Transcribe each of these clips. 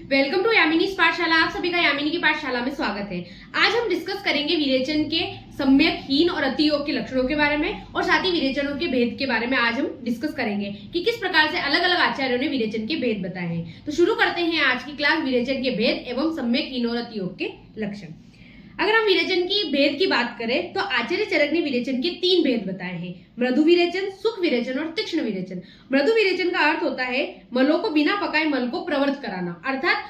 Welcome to यामिनीज पाठशाला। आप सभी का यामिनी की पाठशाला में स्वागत है। आज हम डिस्कस करेंगे विरेचन के सम्यक, हीन और अतियोग के लक्षणों के बारे में और साथ ही विरेचनों के भेद के बारे में आज हम डिस्कस करेंगे कि किस प्रकार से अलग अलग आचार्यों ने विरेचन के भेद बताए हैं। तो शुरू करते हैं आज की क्लास विरेचन के भेद एवं सम्यक, हीन और अतियोग के लक्षण। अगर हम विरेचन की भेद की बात करें तो आचार्य चरक ने विरेचन के 3 भेद बताए हैं: मृदु विरेचन, सूक्ष्म विरेचन और तीक्ष्ण विरेचन। मृदु विरेचन का अर्थ होता है मलों को बिना पकाए मल को प्रवृत्त कराना, अर्थात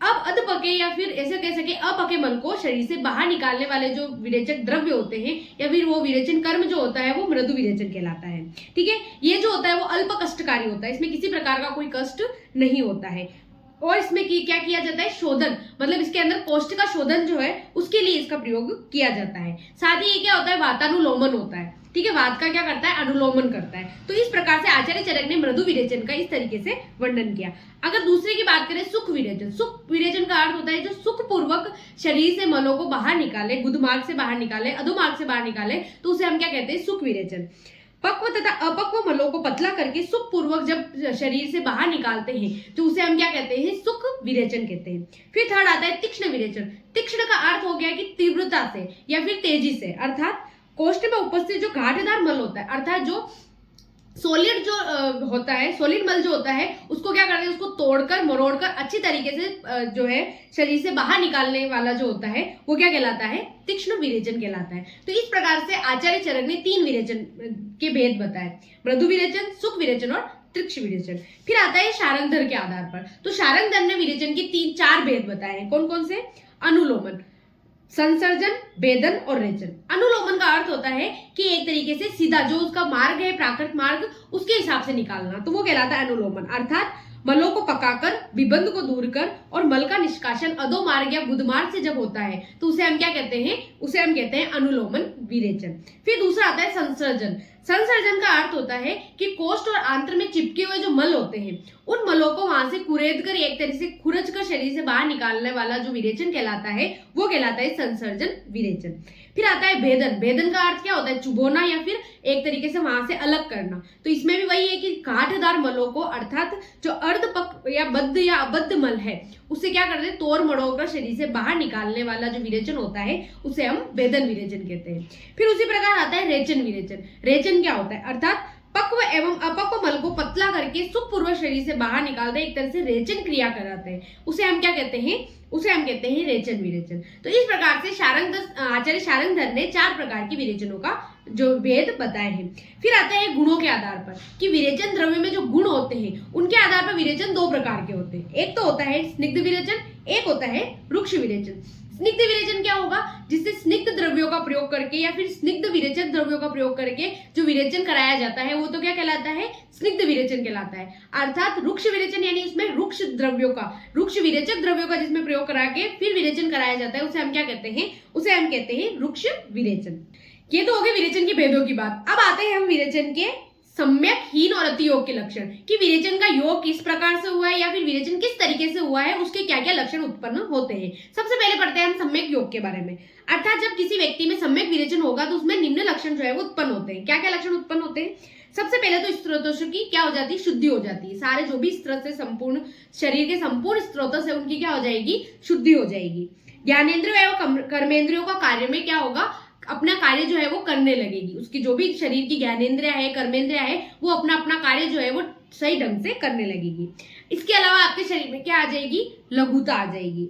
अब अधपके या फिर ऐसे कह सके अपके मल को शरीर से बाहर निकालने वाले जो विरेचक द्रव्य होते हैं या फिर वो विरेचन कर्म जो होता है वो मृदु विरेचन कहलाता है। ठीक है, ये जो होता है वो अल्प कष्टकारी होता है, इसमें किसी प्रकार का कोई कष्ट नहीं होता है। और इसमें क्या किया जाता है, शोधन, मतलब इसके अंदर कोष्ठ का शोधन जो है उसके लिए इसका प्रयोग किया जाता है। साथ ही ये क्या होता है, वातानुलोमन होता है। ठीक है, वात का क्या करता है, अनुलोमन करता है। तो इस प्रकार से आचार्य चरक ने मृदु विरेचन का इस तरीके से वर्णन किया। अगर दूसरे की बात करें सुख विरेचन, सुख विरेचन का अर्थ होता है जो सुख पूर्वक शरीर से मलों को बाहर निकाले, गुदमार्ग से बाहर निकाले, अधोमार्ग से बाहर निकाले, तो उसे हम क्या कहते हैं, सुख विरेचन। पक्व तथा अपक्व मलों को पतला करके सुख पूर्वक जब शरीर से बाहर निकालते हैं तो उसे हम क्या कहते हैं, सुख विरेचन कहते हैं। फिर थर्ड आता है तीक्ष्ण विरेचन। तीक्ष्ण का अर्थ हो गया कि तीव्रता से या फिर तेजी से, अर्थात कोष्ठ में उपस्थित जो घाटेदार मल होता है, अर्थात जो सॉलिड जो होता है, सॉलिड मल जो होता है उसको क्या करते हैं, उसको तोड़कर मरोड़कर अच्छी तरीके से जो है शरीर से बाहर निकालने वाला जो होता है वो क्या कहलाता है, तीक्ष्ण विरेचन कहलाता है। तो इस प्रकार से आचार्य चरक ने 3 विरेचन के भेद बताए: मृदु विरेचन, सूक्ष्म विरेचन और तीक्ष्ण विरेचन। फिर आता है शारंगधर के आधार पर। तो शारंगधर ने विरेचन के 3-4 भेद बताए हैं। कौन कौन से? अनुलोमन, संसर्जन, भेदन और रेचन। अनुलोमन का अर्थ होता है कि एक तरीके से सीधा जो उसका मार्ग है, प्राकृत मार्ग, उसके हिसाब से निकालना, तो वो कहलाता है अनुलोमन। अर्थात मलों को पकाकर, विबंध को दूर कर और मल का निष्कासन अधोमार्ग या गुदमार्ग से जब होता है तो उसे हम क्या कहते हैं, उसे हम कहते हैं अनुलोमन विरेचन। फिर दूसरा आता है संसर्जन। संसर्जन का अर्थ होता है कि कोष्ठ और आंत्र में चिपके हुए जो मल होते हैं उन मलों को वहां से कुरेद कर एक तरह से खुरच कर शरीर से बाहर निकालने वाला जो विरेचन कहलाता है वो कहलाता है संसर्जन विरेचन। फिर आता है भेदन। भेदन का अर्थ क्या होता है, चुभोना या फिर एक तरीके से वहां से अलग करना। तो इसमें भी वही है कि गांठदार मलों को, अर्थात जो अर्धपक या बद्ध या अबद्ध मल है उसे क्या करते हैं, तोड़ मड़ोड़ कर शरीर से बाहर निकालने वाला जो विरेचन होता है उसे हम भेदन विरेचन कहते हैं। फिर उसी प्रकार आता है रेचन विरेचन। रेचन क्या होता है, अर्थात पक्व एवं अपक्व मल को पतला करके सुखपूर्वक शरीर से बाहर निकालते एक तरह से रेचन क्रिया कराते हैं, उसे हम क्या कहते हैं, उसे हम कहते हैं रेचन विरेचन। तो इस प्रकार से आचार्य शारंगधर ने 4 प्रकार की विरेचनों का जो भेद बताए हैं। फिर आता है गुणों के आधार पर कि विरेचन द्रव्य में जो गुण होते हैं उनके आधार पर विरेचन 2 प्रकार के होते हैं। एक तो होता है स्निग्ध विरेचन, एक होता है रुक्ष विरेचन। स्निग्ध विरेचन क्या होगा, जिससे स्निग्ध द्रव्यों का प्रयोग करके या फिर स्निग्ध विरेचक द्रव्यों का प्रयोग करके जो विरेचन कराया जाता है वो तो क्या कहलाता है, स्निग्ध विरेचन कहलाता है। अर्थात रुक्ष विरेचन यानी इसमें रुक्ष द्रव्यों का, रुक्ष विरेचक द्रव्यों का जिसमें प्रयोग करा के फिर विरेचन कराया जाता है उसे हम क्या कहते हैं, उसे हम कहते हैं रुक्ष विरेचन। ये तो हो गए विरेचन के भेदों की बात। अब आते हैं हम विरेचन के सम्यक, हीन और अतियोग के लक्षण, कि विरेचन का योग किस प्रकार से हुआ है या फिर विरेचन किस तरीके से हुआ है, उसके क्या क्या लक्षण उत्पन्न होते हैं। सबसे पहले पढ़ते हैं हम सम्यक योग के बारे में। अर्थात जब किसी व्यक्ति में सम्यक विरेचन होगा तो उसमें निम्न लक्षण जो है वो उत्पन्न होते हैं। क्या क्या लक्षण उत्पन्न होते हैं? सबसे पहले तो स्त्रोतों की क्या हो जाती है, शुद्धि हो जाती है। सारे जो भी स्त्रोत से संपूर्ण शरीर के संपूर्ण स्त्रोतों से उनकी क्या हो जाएगी, शुद्धि हो जाएगी। ज्ञानेंद्रियों एवं कर्मेंद्रियों का कार्य में क्या होगा, अपना कार्य जो है वो करने लगेगी। उसकी जो भी शरीर की ज्ञानेंद्रिया है, कर्मेंद्रिया है, वो अपना अपना कार्य जो है वो सही ढंग से करने लगेगी। इसके अलावा आपके शरीर में क्या आ जाएगी, लघुता आ जाएगी।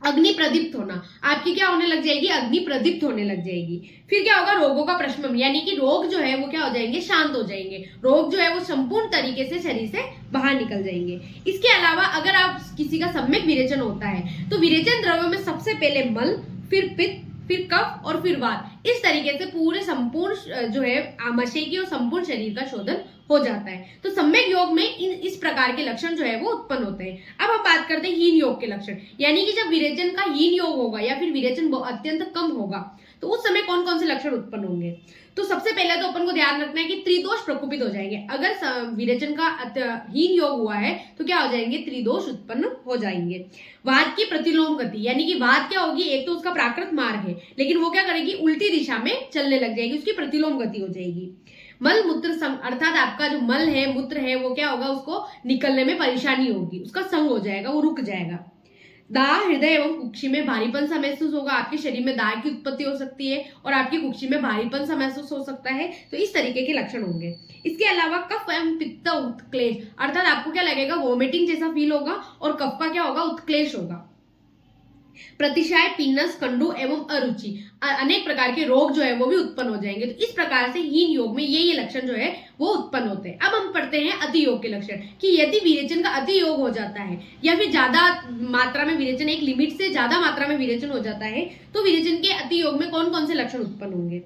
अग्नि प्रदीप्त होना, आपकी क्या होने लग जाएगी, अग्नि प्रदीप्त होने लग जाएगी। फिर क्या होगा, रोगों का प्रशमन, यानी कि रोग जो है वो क्या हो जाएंगे, शांत हो जाएंगे। रोग जो है वो संपूर्ण तरीके से शरीर से बाहर निकल जाएंगे। इसके अलावा अगर आप किसी का सम्यक विरेचन होता है तो विरेचन द्रव्यों में सबसे पहले मल, फिर पित्त, फिर कफ और फिर वात, इस तरीके से पूरे संपूर्ण जो है आमाशय की और संपूर्ण शरीर का शोधन हो जाता है। तो सम्यक योग में इस प्रकार के लक्षण जो है वो उत्पन्न होते हैं। अब हम बात करते हैं हीन योग के लक्षण, यानी कि जब विरेचन का हीन योग होगा या फिर विरेचन अत्यंत कम होगा तो उस समय कौन कौन से लक्षण उत्पन्न होंगे। तो सबसे पहले तो अपन को ध्यान रखना है कि त्रिदोष प्रकोपित हो जाएंगे। अगर विरेचन का हीन योग हुआ है तो क्या हो जाएंगे, त्रिदोष उत्पन्न हो जाएंगे। वात की प्रतिलोम गति, यानी कि वात क्या होगी, एक तो उसका प्राकृत मार्ग है लेकिन वो क्या करेगी, उल्टी दिशा में चलने लग जाएगी, उसकी प्रतिलोम गति हो जाएगी। मल मूत्र अर्थात आपका जो मल है, मूत्र है, वो क्या होगा, उसको निकलने में परेशानी होगी, उसका संग हो जाएगा, वो रुक जाएगा। दाह, हृदय एवं कुक्षि में भारीपन सा महसूस होगा, आपके शरीर में दाह की उत्पत्ति हो सकती है और आपकी कुक्षि में भारीपन सा महसूस हो सकता है। तो इस तरीके के लक्षण होंगे। इसके अलावा कफ एवं पित्त उत्क्लेश, अर्थात आपको क्या लगेगा, वोमिटिंग जैसा फील होगा और कफ का क्या होगा, उत्क्लेश होगा। प्रतिशाय, पीनस, कंडू एवं अरुचि, अनेक प्रकार के रोग जो है वो भी उत्पन्न हो जाएंगे। तो इस प्रकार से हीन योग में ये लक्षण जो है वो उत्पन्न होते हैं। अब हम पढ़ते हैं अति योग के लक्षण, कि यदि विरेचन का अति योग हो जाता है या फिर ज्यादा मात्रा में विरेचन, एक लिमिट से ज्यादा मात्रा में विरेचन हो जाता है, तो विरेचन के अति योग में कौन कौन से लक्षण उत्पन्न होंगे।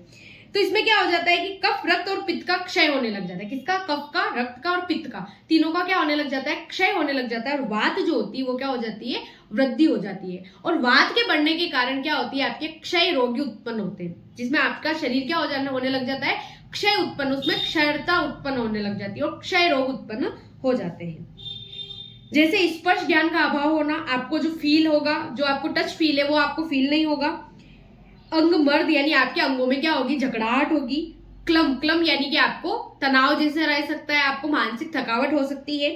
तो इसमें क्या हो जाता है कि कफ, रक्त और पित्त का क्षय होने लग जाता है। किसका? कफ का, रक्त का और पित्त का, तीनों का क्या होने लग जाता है, क्षय होने लग जाता है। और वात जो होती है वो क्या हो जाती है, वृद्धि हो जाती है। और वात के बढ़ने के कारण क्या होती है, आपके क्षय रोगी उत्पन्न होते हैं, जिसमें आपका शरीर क्या होने लग जाता है, क्षय उत्पन्न, उसमें क्षयता उत्पन्न होने लग जाती है और क्षय रोग उत्पन्न हो जाते हैं। जैसे स्पर्श ज्ञान का अभाव होना, आपको जो फील होगा, जो आपको टच फील है वो आपको फील नहीं होगा। अंग मर्द, यानी आपके अंगों में क्या होगी, जकड़ाहट होगी। क्लम यानी कि आपको तनाव जैसे रह सकता है, आपको मानसिक थकावट हो सकती है।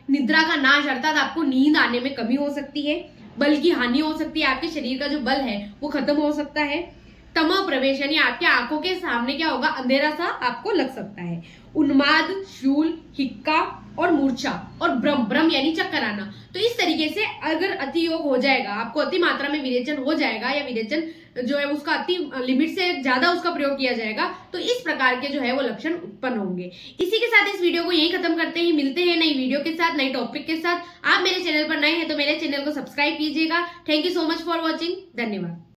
निद्रा का नाश, अर्थात आपको नींद आने में कमी हो सकती है। बल की हानि हो सकती है, आपके शरीर का जो बल है वो खत्म हो सकता है। तमो प्रवेश, यानी आपके आंखों के सामने क्या होगा, अंधेरा सा आपको लग सकता है। उन्माद, शूल, हिक्का और मूर्छा और भ्रम यानी चक्कर आना। तो इस तरीके से अगर अति योग हो जाएगा, आपको अति मात्रा में विरेचन हो जाएगा या विरेचन जो है उसका अति लिमिट से ज्यादा उसका प्रयोग किया जाएगा, तो इस प्रकार के जो है वो लक्षण उत्पन्न होंगे। इसी के साथ इस वीडियो को यही खत्म करते हैं। मिलते हैं नई वीडियो के साथ, नई टॉपिक के साथ। आप मेरे चैनल पर नए हैं तो मेरे चैनल को सब्सक्राइब कीजिएगा। Thank you so much for watching. धन्यवाद।